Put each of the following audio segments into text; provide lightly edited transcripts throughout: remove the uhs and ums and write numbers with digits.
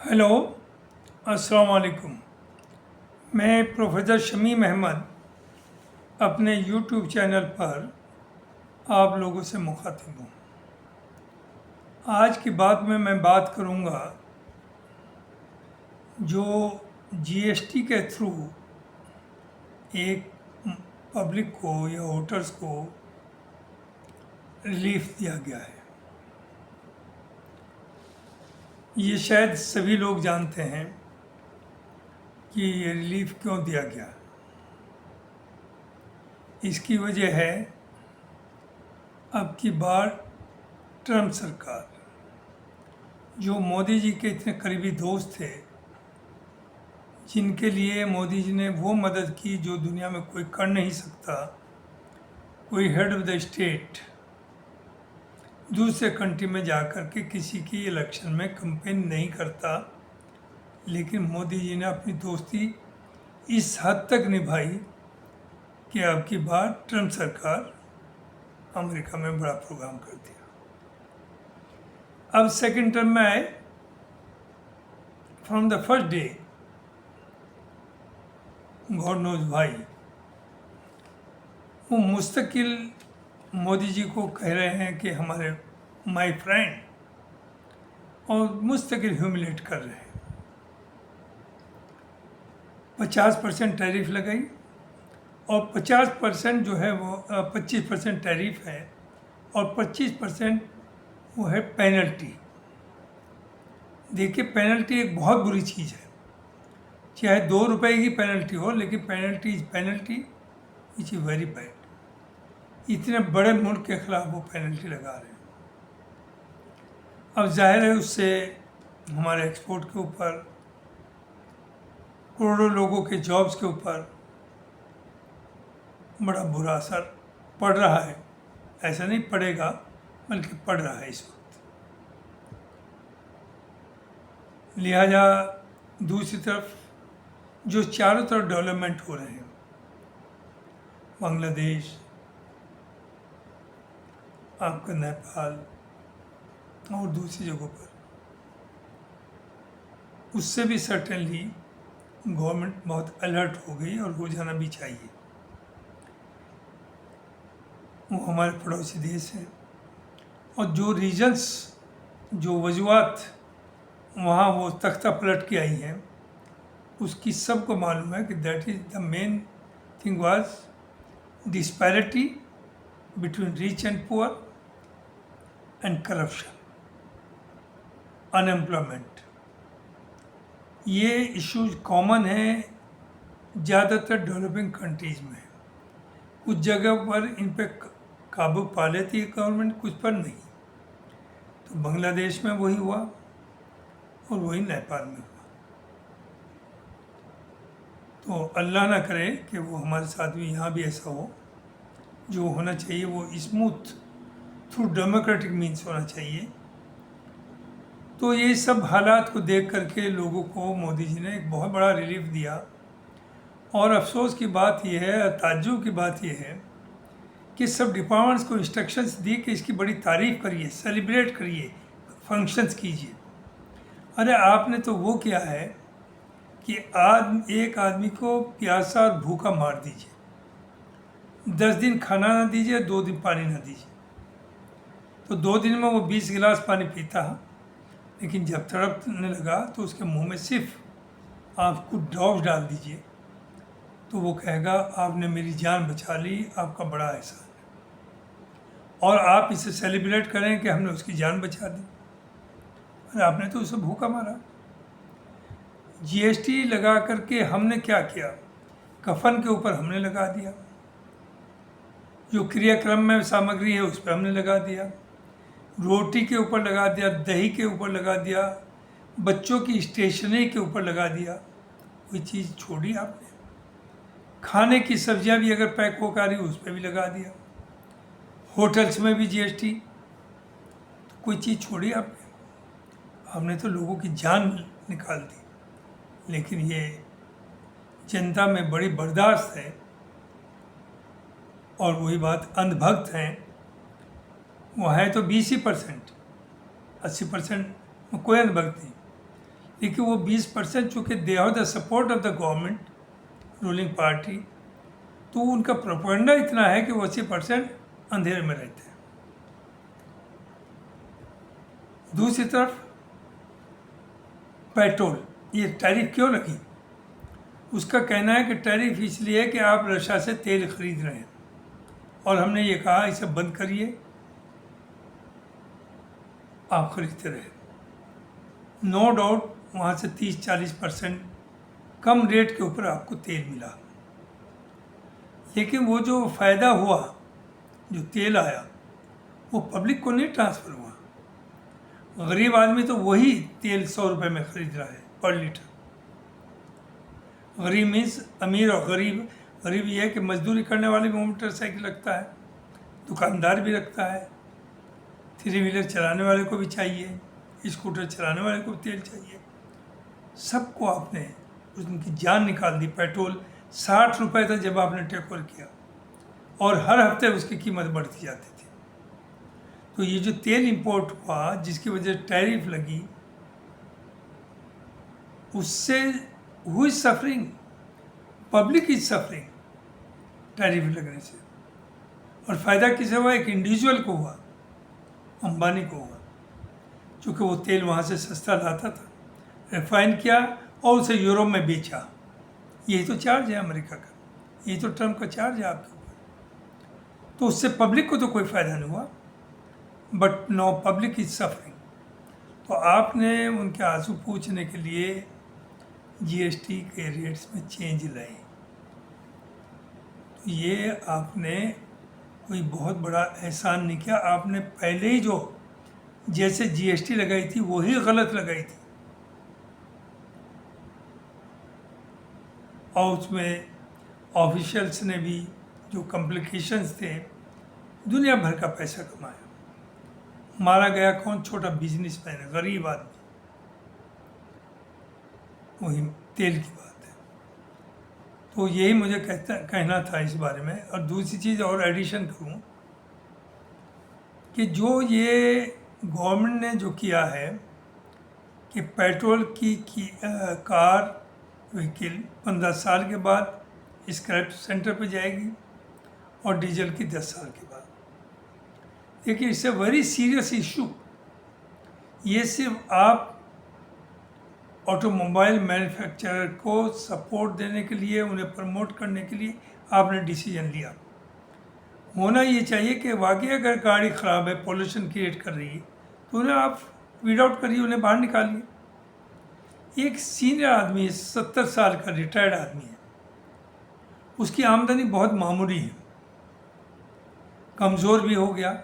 Hello, अस्सलाम वालेकुम। मैं प्रोफेसर शमीम अहमद अपने यूट्यूब चैनल पर आप लोगों से मुखातिब हूँ। आज की बात में मैं बात करूँगा जो जीएसटी के थ्रू एक पब्लिक को या वोटर्स को रिलीफ दिया गया है। ये शायद सभी लोग जानते हैं कि ये रिलीफ क्यों दिया गया। इसकी वजह है अब की बार ट्रम्प सरकार, जो मोदी जी के इतने करीबी दोस्त थे, जिनके लिए मोदी जी ने वो मदद की जो दुनिया में कोई कर नहीं सकता। कोई हेड ऑफ द स्टेट दूसरे कंट्री में जाकर के किसी की इलेक्शन में कैंपेन नहीं करता, लेकिन मोदी जी ने अपनी दोस्ती इस हद तक निभाई कि अब की बार ट्रम्प सरकार अमेरिका में बड़ा प्रोग्राम कर दिया। अब सेकंड टर्म में आए, from the first day God knows भाई, वो मुस्तकिल मोदी जी को कह रहे हैं कि हमारे माय फ्रेंड, और मुस्तकिल ह्यूमिलेट कर रहे हैं। 50% टैरिफ लगाई और 50% जो है वो 25% टैरिफ है और 25% वो है पेनल्टी। देखिए, पेनल्टी एक बहुत बुरी चीज़ है। चाहे 2 रुपए की पेनल्टी हो, लेकिन penalty is penalty is very bad. इतने बड़े मुल्क के खिलाफ वो पेनल्टी लगा रहे हैं। अब जाहिर है उससे हमारे एक्सपोर्ट के ऊपर, करोड़ों लोगों के जॉब्स के ऊपर बड़ा बुरा असर पड़ रहा है। ऐसा नहीं पड़ेगा, बल्कि पड़ रहा है इस वक्त। लिहाजा दूसरी तरफ जो चारों तरफ डेवलपमेंट हो रहे हैं, बांग्लादेश, आपका नेपाल और दूसरी जगहों पर, उससे भी सर्टेनली गवर्नमेंट बहुत अलर्ट हो गई और हो जाना भी चाहिए। वो हमारे पड़ोसी देश हैं और जो रीजन्स, जो वजूहत वहाँ वो तख्ता पलट के आई हैं, उसकी सबको मालूम है कि that is the main thing was disparity between rich and poor and corruption, unemployment. ये इश्यूज कॉमन हैं ज़्यादातर डेवलपिंग कंट्रीज़ में। कुछ जगह पर इन पे काबू पा लेती है गवर्नमेंट, कुछ पर नहीं। तो बांग्लादेश में वही हुआ और वही नेपाल में हुआ। तो अल्लाह ना करे कि वो हमारे साथ भी यहाँ भी ऐसा हो। जो होना चाहिए वो स्मूथ थ्रू डेमोक्रेटिक मीन्स होना चाहिए। तो ये सब हालात को देख करके लोगों को मोदी जी ने एक बहुत बड़ा रिलीफ दिया। और अफसोस की बात यह है, ताज्जुब की बात यह है कि सब डिपार्टमेंट्स को इंस्ट्रक्शंस दी कि इसकी बड़ी तारीफ़ करिए, सेलिब्रेट करिए, फंक्शंस कीजिए। अरे आपने तो वो किया है कि एक आदमी को प्यासा और भूखा मार दीजिए, 10 दिन खाना ना दीजिए, 2 दिन पानी ना दीजिए। तो 2 दिन में वो 20 गिलास पानी पीता, लेकिन जब तड़पने लगा तो उसके मुंह में सिर्फ आप कुछ ड्रॉप्स डाल दीजिए तो वो कहेगा आपने मेरी जान बचा ली, आपका बड़ा एहसान है। और आप इसे सेलिब्रेट करें कि हमने उसकी जान बचा दी। अरे आपने तो उसे भूखा मारा। जीएसटी लगा करके हमने क्या किया, कफन के ऊपर हमने लगा दिया, जो क्रियाक्रम में सामग्री है उस पर हमने लगा दिया, रोटी के ऊपर लगा दिया, दही के ऊपर लगा दिया, बच्चों की स्टेशनरी के ऊपर लगा दिया। कोई चीज़ छोड़ी आपने? खाने की सब्जियां भी अगर पैक होकर आ रही उस पर भी लगा दिया। होटल्स में भी जीएसटी। तो कोई चीज़ छोड़ी आपने? आपने तो लोगों की जान निकाल दी। लेकिन ये जनता में बड़ी बर्दाश्त है। और वही बात, अंधभक्त हैं। वो है तो 20% 80% में कोई अंधभक्त नहीं, लेकिन वो 20% चूँकि they have the support of the government ruling party, तो उनका प्रोपेगेंडा इतना है कि वो 80% अंधेरे में रहते हैं। दूसरी तरफ पेट्रोल, ये टैरिफ क्यों लगी? उसका कहना है कि टैरिफ इसलिए है कि आप रशिया से तेल खरीद रहे हैं और हमने ये कहा इसे बंद करिए, आप खरीदते रहे। नो डाउट वहाँ से 30-40% कम रेट के ऊपर आपको तेल मिला, लेकिन वो जो फ़ायदा हुआ, जो तेल आया, वो पब्लिक को नहीं ट्रांसफ़र हुआ। गरीब आदमी तो वही तेल 100 रुपये में ख़रीद रहा है पर लीटर। गरीब मीन्स अमीर और गरीब। गरीब ये है कि मजदूरी करने वाले भी मोटरसाइकिल रखता है, दुकानदार भी रखता है, 3 व्हीलर चलाने वाले को भी चाहिए, स्कूटर चलाने वाले को भी तेल चाहिए। सबको आपने उनकी जान निकाल दी। पेट्रोल 60 रुपये था जब आपने टेक ओवर किया, और हर हफ्ते उसकी कीमत बढ़ती जाती थी। तो ये जो तेल इंपोर्ट हुआ, जिसकी वजह से टैरिफ लगी, उससे who is suffering? Public is suffering tariff लगने से। और फ़ायदा किसे हुआ? एक इंडिविजुअल को हुआ, अंबानी को हुआ, क्योंकि वो तेल वहाँ से सस्ता लाता था, रिफाइन किया और उसे यूरोप में बेचा। यही तो चार्ज है अमेरिका का, यही तो ट्रम्प का चार्ज है आपके ऊपर। तो उससे पब्लिक को तो कोई फ़ायदा नहीं हुआ, but no public is suffering. तो आपने उनके आंसू पूछने के लिए जीएसटी के रेट्स में चेंज लाए। तो ये आपने कोई बहुत बड़ा एहसान नहीं किया, आपने पहले ही जो जैसे जीएसटी लगाई थी वही गलत लगाई थी, और उसमें ऑफिशियल्स ने भी जो कॉम्प्लिकेशंस थे, दुनिया भर का पैसा कमाया। मारा गया कौन? छोटा बिजनेसमैन, गरीब आदमी। वही तेल की बात है। तो यही मुझे कहना था इस बारे में। और दूसरी चीज़ और एडिशन करूँ कि जो ये गवर्नमेंट ने जो किया है कि पेट्रोल की कार व्हीकल 15 साल के बाद स्क्रैप सेंटर पे जाएगी और डीजल की 10 साल के बाद। देखिए, it's a very serious issue. ये सिर्फ आप ऑटोमोबाइल मैन्युफैक्चरर को सपोर्ट देने के लिए, उन्हें प्रमोट करने के लिए आपने डिसीजन लिया। होना ये चाहिए कि वाकई अगर गाड़ी ख़राब है, पोल्यूशन क्रिएट कर रही है, तो उन्हें आप वीड आउट करिए, उन्हें बाहर निकालिए। एक सीनियर आदमी है, 70 साल का रिटायर्ड आदमी है, उसकी आमदनी बहुत मामूली है, कमज़ोर भी हो गया,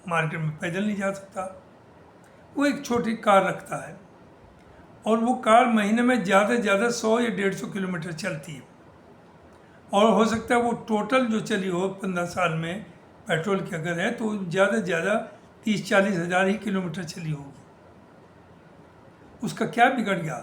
मार्केट में पैदल नहीं जा सकता। वो एक छोटी कार रखता है और वो कार महीने में ज़्यादा से ज़्यादा 100 या 150 किलोमीटर चलती है, और हो सकता है वो टोटल जो चली हो 15 साल में पेट्रोल की अगर है तो ज़्यादा से ज़्यादा 30-40 हज़ार ही किलोमीटर चली होगी। उसका क्या बिगड़ गया?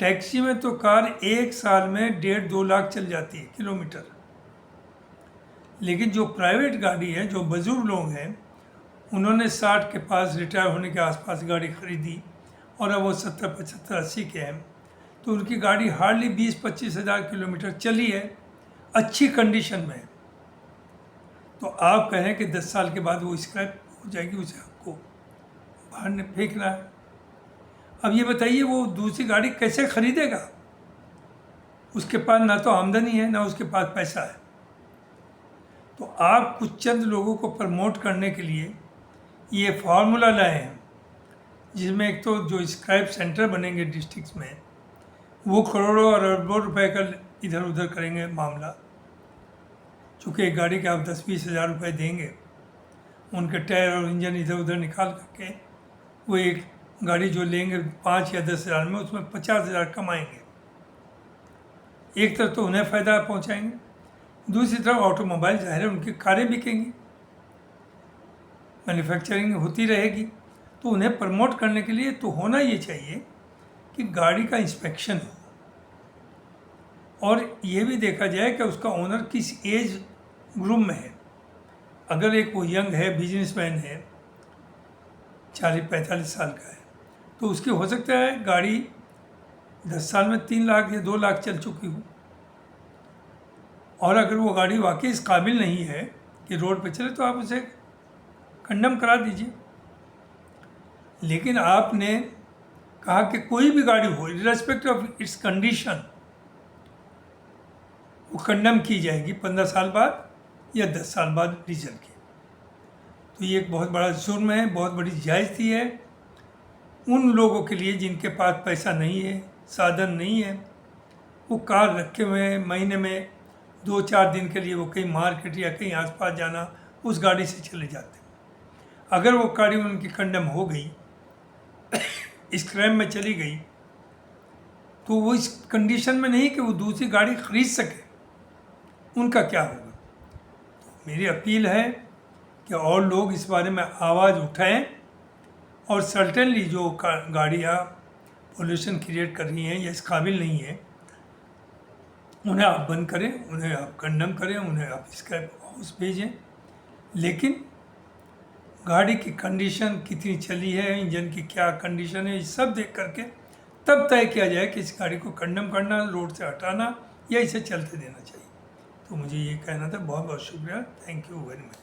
टैक्सी में तो कार एक साल में 1.5-2 लाख चल जाती है किलोमीटर, लेकिन जो प्राइवेट गाड़ी है, जो बुजुर्ग लोग हैं, उन्होंने 60 के पास, रिटायर होने के आसपास गाड़ी खरीदी और अब वो 70-75-80 के हैं, तो उनकी गाड़ी हार्डली 20-25 हज़ार किलोमीटर चली है, अच्छी कंडीशन में। तो आप कहें कि 10 साल के बाद वो स्क्रैप हो जाएगी, उसे आपको बाहर फेंकना है। अब ये बताइए वो दूसरी गाड़ी कैसे खरीदेगा? उसके पास ना तो आमदनी है, ना उसके पास पैसा है। तो आप कुछ चंद लोगों को प्रमोट करने के लिए ये फार्मूला लाए हैं, जिसमें एक तो जो स्क्रैप सेंटर बनेंगे डिस्ट्रिक्ट्स में, वो करोड़ों और अरबों रुपए का इधर उधर करेंगे मामला। चूँकि एक गाड़ी के आप 10-20 हज़ार रुपये देंगे, उनके टायर और इंजन इधर उधर निकाल करके वो एक गाड़ी जो लेंगे 5 या 10 हज़ार में, उसमें 50 हज़ार कमाएंगे। एक तरफ तो उन्हें फ़ायदा पहुंचाएंगे, दूसरी तरफ ऑटोमोबाइल ज़ाहिर है उनकी कारें बिकेंगी, मैन्युफैक्चरिंग होती रहेगी। तो उन्हें प्रमोट करने के लिए तो होना ये चाहिए कि गाड़ी का इंस्पेक्शन हो, और ये भी देखा जाए कि उसका ओनर किस एज ग्रुप में है। अगर एक वो यंग है, बिजनेसमैन है, 40-45 साल का है, तो उसकी हो सकता है गाड़ी 10 साल में 3 लाख या 2 लाख चल चुकी हो, और अगर वो गाड़ी वाकई इस काबिल नहीं है कि रोड पे चले तो आप उसे कंडम करा दीजिए। लेकिन आपने कहा कि कोई भी गाड़ी हो, इर्रेस्पेक्टिव ऑफ इट्स कंडीशन, वो कंडम की जाएगी 15 साल बाद या 10 साल बाद डीजल की। तो ये एक बहुत बड़ा जुर्म है, बहुत बड़ी ज्यादती है उन लोगों के लिए जिनके पास पैसा नहीं है, साधन नहीं है। वो कार रखे हुए हैं, महीने में 2-4 दिन के लिए वो कहीं मार्केट या कहीं आसपास जाना, उस गाड़ी से चले जाते हैं। अगर वो गाड़ी उनकी कंडम हो गई, स्क्रैप में चली गई, तो वो इस कंडीशन में नहीं कि वो दूसरी गाड़ी खरीद सके, उनका क्या होगा। तो मेरी अपील है कि और लोग इस बारे में आवाज़ उठाएं, और सर्टेनली जो गाड़ियाँ पोल्यूशन क्रिएट कर रही हैं या इस काबिल नहीं है, उन्हें आप बंद करें, उन्हें आप कंडम करें, उन्हें आप स्क्रैप हाउस भेजें। लेकिन गाड़ी की कंडीशन कितनी चली है, इंजन की क्या कंडीशन है, ये सब देख करके तब तय किया जाए कि इस गाड़ी को कंडम करना, रोड से हटाना या इसे चलते देना चाहिए। तो मुझे ये कहना था। बहुत बहुत शुक्रिया। Thank you very much.